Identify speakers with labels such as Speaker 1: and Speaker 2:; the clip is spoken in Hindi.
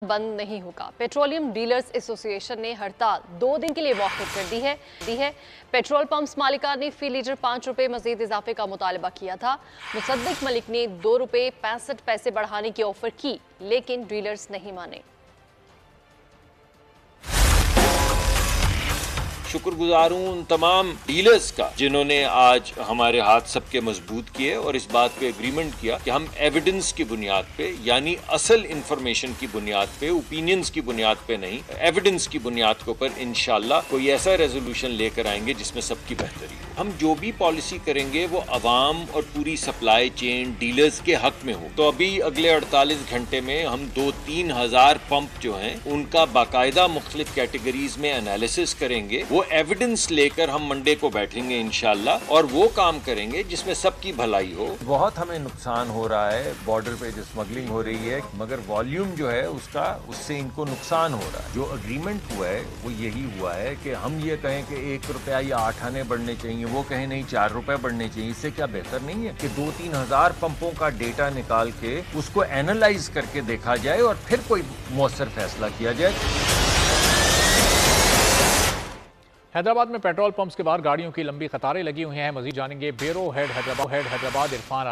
Speaker 1: बंद नहीं होगा। पेट्रोलियम डीलर्स एसोसिएशन ने हड़ताल 2 दिन के लिए मौखूफ कर दी है। पेट्रोल पंप्स मालिकान ने फी लीटर 5 रुपए मजीद इजाफे का मुतालबा किया था। मुसद्दिक मलिक ने 2 रुपए 65 पैसे बढ़ाने की ऑफर की, लेकिन डीलर्स नहीं माने।
Speaker 2: शुक्रगुजार हूं उन तमाम डीलर्स का जिन्होंने आज हमारे हाथ सबके मजबूत किए और इस बात पे एग्रीमेंट किया कि हम एविडेंस की बुनियाद पे, यानी असल इंफॉर्मेशन की बुनियाद पे, ओपिनियंस की बुनियाद पे नहीं, एविडेंस की बुनियाद के ऊपर इंशाल्लाह कोई ऐसा रेजोल्यूशन लेकर आएंगे जिसमें सबकी बेहतरी हो। हम जो भी पॉलिसी करेंगे वो अवाम और पूरी सप्लाई चेन डीलर्स के हक में हो। तो अभी अगले 48 घंटे में हम 2-3 हजार पंप जो हैं उनका बाकायदा मुख्तलिफ कैटेगरीज में एनालिसिस करेंगे। वो एविडेंस लेकर हम मंडे को बैठेंगे इंशाल्लाह और वो काम करेंगे जिसमें सबकी भलाई हो।
Speaker 3: बहुत हमें नुकसान हो रहा है, बॉर्डर पे जो स्मगलिंग हो रही है, मगर वॉल्यूम जो है उससे इनको नुकसान हो रहा है। जो अग्रीमेंट हुआ है वो यही हुआ है कि हम ये कहें कि 1 रुपया या 8 आने बढ़ने चाहिए, वो कहें नहीं 4 रुपए बढ़ने चाहिए। इससे क्या बेहतर नहीं है कि 2-3 हजार पंपों का डेटा निकाल के उसको एनालाइज करके देखा जाए और फिर कोई मौसर फैसला किया जाए।
Speaker 4: हैदराबाद में पेट्रोल पंप्स के बाहर गाड़ियों की लंबी कतारें लगी हुई हैं। मजीद जानेंगे ब्यूरो हेड हैदराबाद इरफान